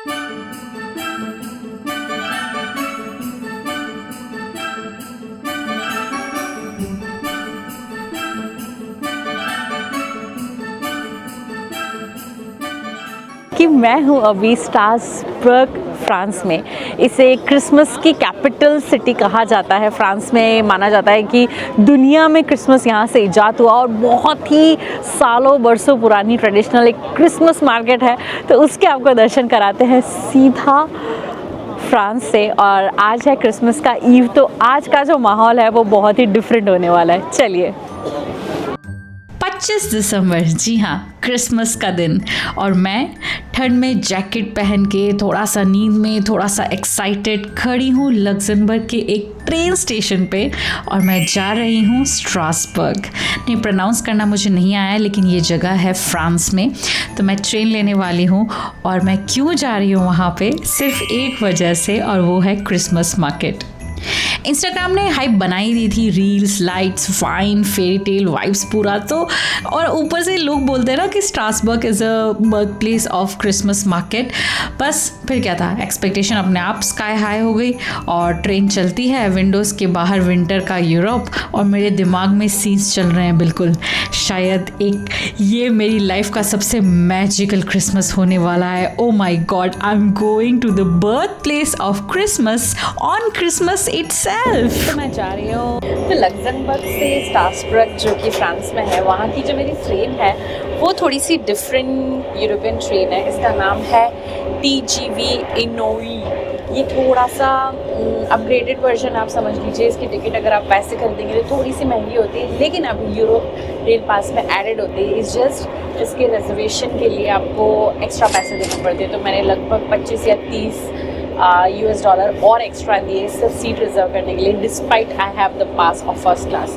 कि मैं हूँ अभी स्ट्रासबर्ग फ्रांस में। इसे क्रिसमस की कैपिटल सिटी कहा जाता है। फ्रांस में माना जाता है कि दुनिया में क्रिसमस यहाँ से इजाद हुआ और बहुत ही सालों बरसों पुरानी ट्रेडिशनल एक क्रिसमस मार्केट है। तो उसके आपको दर्शन कराते हैं सीधा फ्रांस से। और आज है क्रिसमस का ईव, तो आज का जो माहौल है वो बहुत ही डिफरेंट होने वाला है। चलिए। 25 दिसंबर, जी हाँ, क्रिसमस का दिन, और मैं ठंड में जैकेट पहन के थोड़ा सा नींद में थोड़ा सा एक्साइटेड खड़ी हूँ लक्समबर्ग के एक ट्रेन स्टेशन पे, और मैं जा रही हूँ स्ट्रासबर्ग। नहीं, प्रोनाउंस करना मुझे नहीं आया, लेकिन ये जगह है फ्रांस में। तो मैं ट्रेन लेने वाली हूँ, और मैं क्यों जा रही हूँ वहाँ पे, सिर्फ एक वजह से, और वो है क्रिसमस मार्केट। इंस्टाग्राम ने हाइप बनाई दी थी, reels, lights, fine, fairy tale vibes पूरा। तो और ऊपर से लोग बोलते हैं ना कि Strasbourg is a birth place of Christmas market. बस फिर क्या था, एक्सपेक्टेशन अपने आप स्काई हाई हो गई, और ट्रेन चलती है, विंडोज़ के बाहर विंटर का यूरोप, और मेरे दिमाग में सीन्स चल रहे हैं बिल्कुल। शायद ये मेरी लाइफ का सबसे मैजिकल क्रिसमस होने वाला है। Oh my God, I am going to the birth place of Christmas on Christmas itself. तो मैं जा रही हूँ तो लक्समबर्ग से स्ट्रासबर्ग जो कि फ्रांस में है, वहाँ की जो मेरी ट्रेन है वो थोड़ी सी डिफरेंट यूरोपियन ट्रेन है। इसका नाम है TGV इनोई। ये थोड़ा सा अपग्रेडेड वर्जन आप समझ लीजिए। इसकी टिकट अगर आप पैसे खरीदेंगे तो थोड़ी सी महंगी होती है, लेकिन अभी यूरोप रेल पास में एडेड होती है। इस जस्ट इसके रिजर्वेशन के लिए आपको एक्स्ट्रा पैसे देने पड़ते हैं। तो मैंने लगभग 25 या 30 $US और एक्स्ट्रा दिए सिर्फ सीट रिजर्व करने के लिए, despite I have the pass of first class.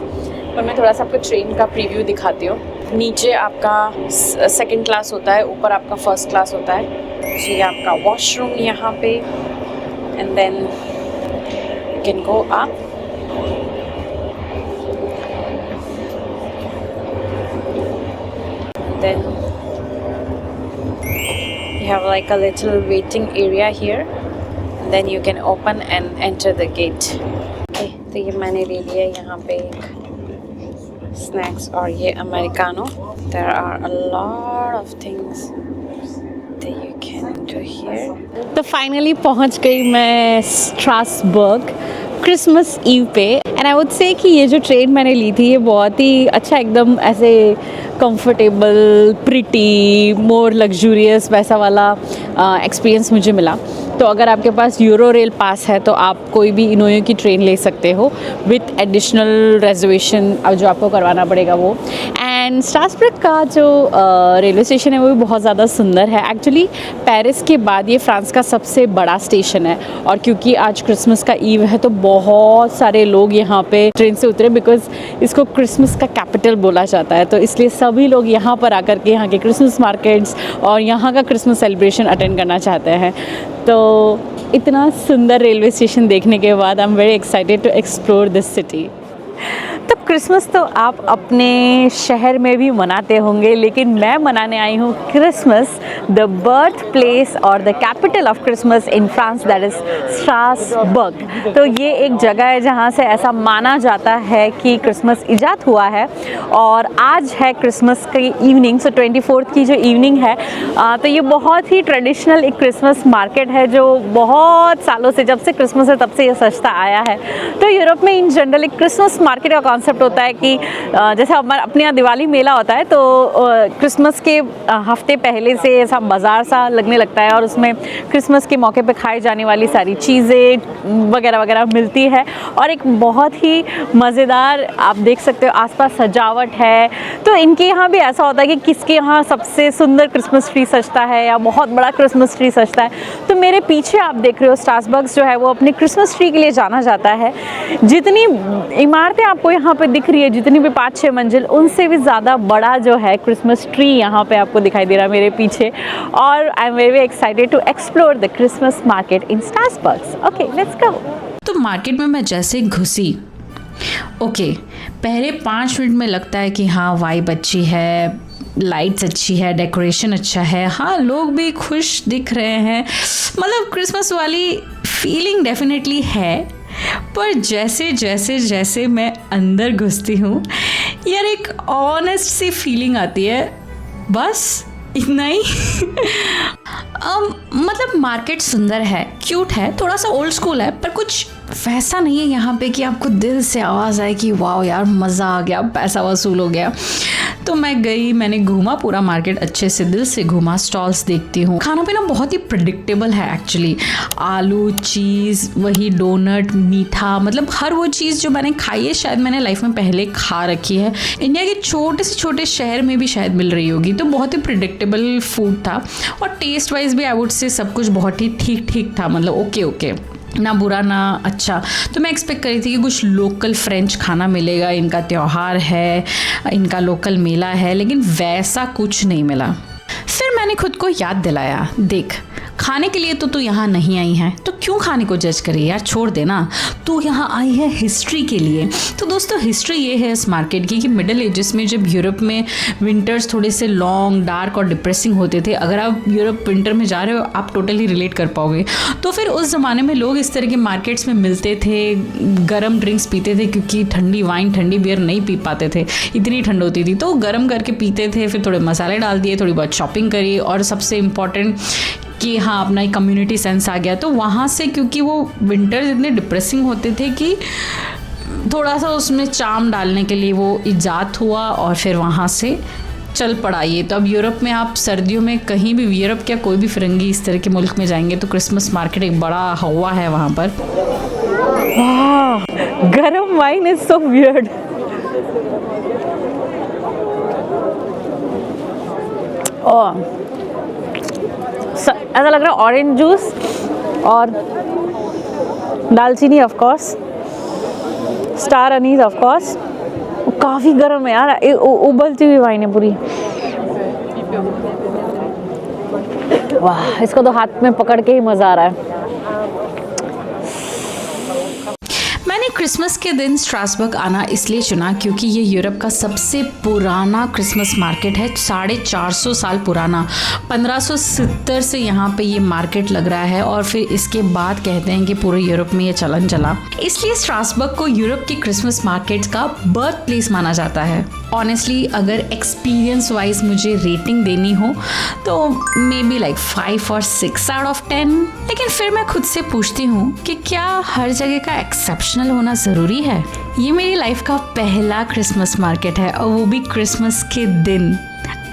पर मैं थोड़ा सा आपको ट्रेन का प्रीव्यू दिखाती हूँ। नीचे आपका सेकंड क्लास होता है, ऊपर आपका फर्स्ट क्लास होता है। ये आपका वॉशरूम यहाँ पे, and then you can go up. Then you have like a little waiting area here, and then you can open and enter the gate. Okay, तो ये मैंने ले लिया यहाँ पे स्नैक्स और ये americano. There are a lot of things that you can do here. तो फाइनली पहुँच गई मैं स्ट्रासबर्ग क्रिसमस ईव पे। एंड आई वुड से कि ये जो ट्रेन मैंने ली थी ये बहुत ही अच्छा, एकदम ऐसे कंफर्टेबल, प्रिटी, मोर लग्जूरियस वैसा वाला एक्सपीरियंस मुझे मिला। तो अगर आपके पास यूरो रेल पास है तो आप कोई भी इनोयो की ट्रेन ले सकते हो विथ एडिशनल रिजर्वेशन जो आपको करवाना पड़ेगा वो। एंड स्ट्रासबर्ग का जो रेलवे स्टेशन है वो भी बहुत ज़्यादा सुंदर है। एक्चुअली पेरिस के बाद ये फ्रांस का सबसे बड़ा स्टेशन है, और क्योंकि आज क्रिसमस का ईव है तो बहुत सारे लोग यहाँ पे ट्रेन से उतरे, बिकॉज इसको क्रिसमस का कैपिटल बोला जाता है। तो इसलिए सभी लोग यहाँ पर आकर के यहाँ के क्रिसमस मार्केट्स और यहाँ का क्रिसमस सेलिब्रेशन अटेंड करना चाहते हैं। तो इतना सुंदर रेलवे स्टेशन देखने के बाद I am very excited to explore this city. तो क्रिसमस तो आप अपने शहर में भी मनाते होंगे, लेकिन मैं मनाने आई हूँ क्रिसमस द बर्थ प्लेस और the capital of Christmas in France, that is Strasbourg. तो ये एक जगह है जहाँ से ऐसा माना जाता है कि क्रिसमस इजाद हुआ है, और आज है क्रिसमस की इवनिंग। सो 24th की जो इवनिंग है, तो ये बहुत ही ट्रेडिशनल एक क्रिसमस मार्केट है जो बहुत सालों से, जब से क्रिसमस है तब से ये सजता आया है। तो यूरोप में इन जनरल एक क्रिसमस मार्केट का कॉन्सेप्ट होता है कि जैसे हमारे अपने यहाँ दिवाली मेला होता है, तो क्रिसमस के हफ्ते पहले से ऐसा बाज़ार सा लगने लगता है, और उसमें क्रिसमस के मौके पे खाई जाने वाली सारी चीज़ें वगैरह वगैरह मिलती है। और एक बहुत ही मज़ेदार, आप देख सकते हो आसपास सजावट है। तो इनके यहाँ भी ऐसा होता है कि किसके यहाँ सबसे सुंदर क्रिसमस ट्री सजता है या बहुत बड़ा क्रिसमस ट्री सजता है। तो मेरे पीछे आप देख रहे हो स्ट्रासबर्ग जो है वो अपने क्रिसमस ट्री के लिए जाना जाता है। जितनी इमारतें आपको यहाँ पे दिख रही है, जितनी भी 5-6 मंजिल, उनसे भी ज़्यादा बड़ा जो है क्रिसमस ट्री यहाँ पे आपको दिखाई दे रहा है मेरे पीछे। और I am very excited to explore the Christmas market in Strasbourg. Okay, let's go. तो मार्केट में मैं जैसे घुसी, ओके, पहले 5 मिनट में लगता है कि हाँ वाइब अच्छी है, लाइट्स अच्छी है, डेकोरेशन अच्छा है, हाँ लोग भी खुश दिख रहे हैं, मतलब क्रिसमस वाली फीलिंग डेफिनेटली है। पर जैसे जैसे जैसे मैं अंदर घुसती हूँ यार, एक ऑनेस्ट सी फीलिंग आती है, बस इतना ही। मतलब मार्केट सुंदर है, क्यूट है, थोड़ा सा ओल्ड स्कूल है, पर कुछ वैसा नहीं है यहाँ पे कि आपको दिल से आवाज़ आए कि वाह यार मज़ा आ गया, पैसा वसूल हो गया। तो मैं गई, मैंने घूमा पूरा मार्केट, अच्छे से दिल से घूमा, स्टॉल्स देखती हूँ। खाना पीना बहुत ही प्रेडिक्टेबल है एक्चुअली, आलू, चीज़, वही डोनट, मीठा, मतलब हर वो चीज़ जो मैंने खाई है शायद मैंने लाइफ में पहले खा रखी है। इंडिया के छोटे से छोटे शहर में भी शायद मिल रही होगी, तो बहुत ही प्रेडिक्टेबल फूड था। और टेस्ट वाइज भी आई वुड से सब कुछ बहुत ही ठीक ठीक था, मतलब ओके ओके, ना बुरा ना अच्छा। तो मैं एक्सपेक्ट करी थी कि कुछ लोकल फ्रेंच खाना मिलेगा, इनका त्यौहार है, इनका लोकल मेला है, लेकिन वैसा कुछ नहीं मिला। फिर मैंने खुद को याद दिलाया, देख खाने के लिए तो तू यहाँ नहीं आई है, तो क्यों खाने को जज करी यार, छोड़ देना, तू यहाँ आई है हिस्ट्री के लिए। तो दोस्तों हिस्ट्री ये है इस मार्केट की कि मिडिल एजेस में जब यूरोप में विंटर्स थोड़े से लॉन्ग, डार्क और डिप्रेसिंग होते थे, अगर आप यूरोप विंटर में जा रहे हो आप टोटली रिलेट कर पाओगे। तो फिर उस ज़माने में लोग इस तरह के मार्केट्स में मिलते थे, गर्म ड्रिंक्स पीते थे, क्योंकि ठंडी वाइन, ठंडी बियर नहीं पी पाते थे, इतनी ठंड होती थी, तो गर्म करके पीते थे। फिर थोड़े मसाले डाल दिए, थोड़ी बहुत शॉपिंग करी, और सबसे इम्पॉर्टेंट कि हाँ अपना एक कम्युनिटी सेंस आ गया। तो वहाँ से, क्योंकि वो विंटर्स इतने डिप्रेसिंग होते थे कि थोड़ा सा उसमें चार्म डालने के लिए वो इजाद हुआ, और फिर वहाँ से चल पड़ा ये। तो अब यूरोप में आप सर्दियों में कहीं भी, यूरोप क्या कोई भी फिरंगी इस तरह के मुल्क में जाएंगे तो क्रिसमस मार्केट एक बड़ा हवा है वहाँ पर। गरम वाइन इज सो वियर्ड। ऐसा लग रहा है ऑरेंज जूस और दालचीनी of course, star anise of course. काफ़ी गर्म है यार, उबलती हुई वाइन है पूरी। वाह, इसको तो हाथ में पकड़ के ही मज़ा आ रहा है। मैंने क्रिसमस के दिन स्ट्रासबर्ग आना इसलिए चुना क्योंकि ये यूरोप का सबसे पुराना क्रिसमस मार्केट है, 450 साल पुराना। 1570 से यहाँ पे ये मार्केट लग रहा है, और फिर इसके बाद कहते हैं कि पूरे यूरोप में ये चलन चला। इसलिए स्ट्रासबर्ग को यूरोप के क्रिसमस मार्केट का बर्थ प्लेस माना जाता है। ऑनेस्टली अगर एक्सपीरियंस वाइज मुझे रेटिंग देनी हो तो मे बी लाइक 5 और 6 आउट ऑफ 10। लेकिन फिर मैं खुद से पूछती हूँ कि क्या हर जगह का एक्सेप्शनल होना ज़रूरी है? ये मेरी लाइफ का पहला क्रिसमस मार्केट है, और वो भी क्रिसमस के दिन,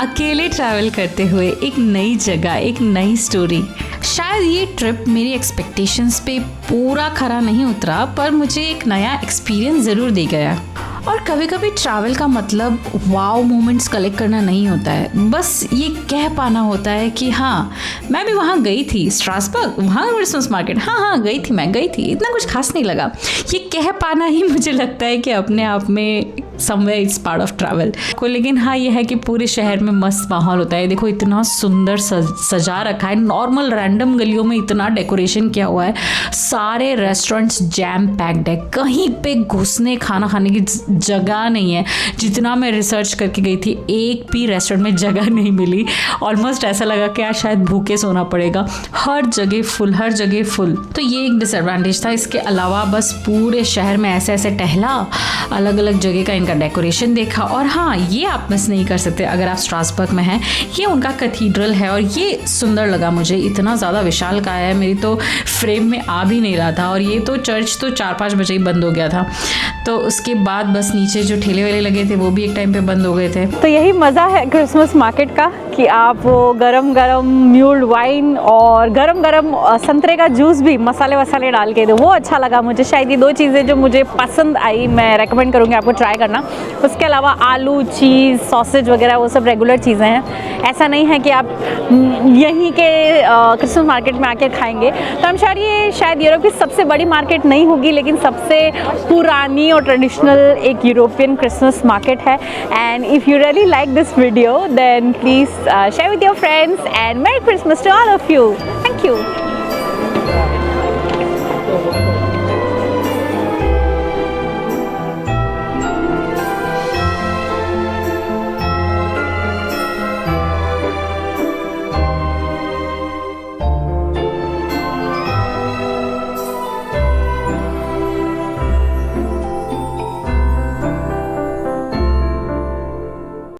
अकेले ट्रैवल करते हुए एक नई जगह, एक नई स्टोरी। शायद ये ट्रिप मेरी एक्सपेक्टेशंस पे पूरा खरा नहीं उतरा, पर मुझे एक नया एक्सपीरियंस ज़रूर दे गया। और कभी कभी ट्रैवल का मतलब वाव मोमेंट्स कलेक्ट करना नहीं होता है, बस ये कह पाना होता है कि हाँ मैं भी वहाँ गई थी, स्ट्रासबर्ग, वहाँ क्रिसमस मार्केट, हाँ गई थी, मैं गई थी, इतना कुछ खास नहीं लगा। ये कह पाना ही मुझे लगता है कि अपने आप में somewhere it's part of travel को। लेकिन हाँ ये है कि पूरे शहर में मस्त माहौल होता है। देखो इतना सुंदर सजा रखा है, नॉर्मल रैंडम गलियों में इतना डेकोरेशन किया हुआ है, सारे रेस्टोरेंट्स जैम पैक्ड है, कहीं पे घुसने खाना खाने की जगह नहीं है। जितना मैं रिसर्च करके गई थी एक भी रेस्टोरेंट में जगह नहीं मिली, ऑलमोस्ट ऐसा लगा कि यार शायद भूखे सोना पड़ेगा, हर जगह फुल, हर जगह फुल। तो ये एक डिसएडवांटेज था। इसके अलावा बस पूरे शहर में ऐसे ऐसे टहला, अलग अलग जगह का इनका डेकोरेशन देखा। और हाँ ये आप मिस नहीं कर सकते अगर आप स्ट्रासबर्ग में हैं, ये उनका कैथीड्रल है, और ये सुंदर लगा मुझे, इतना ज़्यादा विशाल का है, मेरी तो फ्रेम में आ भी नहीं रहा था। और ये तो चर्च तो 4-5 बजे ही बंद हो गया था, तो उसके बाद बस नीचे जो ठेले वाले लगे थे वो भी एक टाइम पे बंद हो गए थे। तो यही मज़ा है क्रिसमस मार्केट का कि आप वो गरम गरम म्यूल्ड वाइन और गरम गरम संतरे का जूस भी मसाले वसाले डाल के दो, वो अच्छा लगा मुझे। शायद ये 2 चीज़ें जो मुझे पसंद आई, मैं रेकमेंड करूँगी आपको ट्राई करना। उसके अलावा आलू, चीज़, सॉसेज वगैरह वो सब रेगुलर चीज़ें हैं, ऐसा नहीं है कि आप यहीं के क्रिसमस मार्केट में आके खाएंगे। तो हम शायद यूरोप की सबसे बड़ी मार्केट नहीं होगी, लेकिन सबसे पुरानी और ट्रेडिशनल एक यूरोपियन क्रिसमस मार्केट है। And if you really like this video then please share with your friends and Merry Christmas to all of you.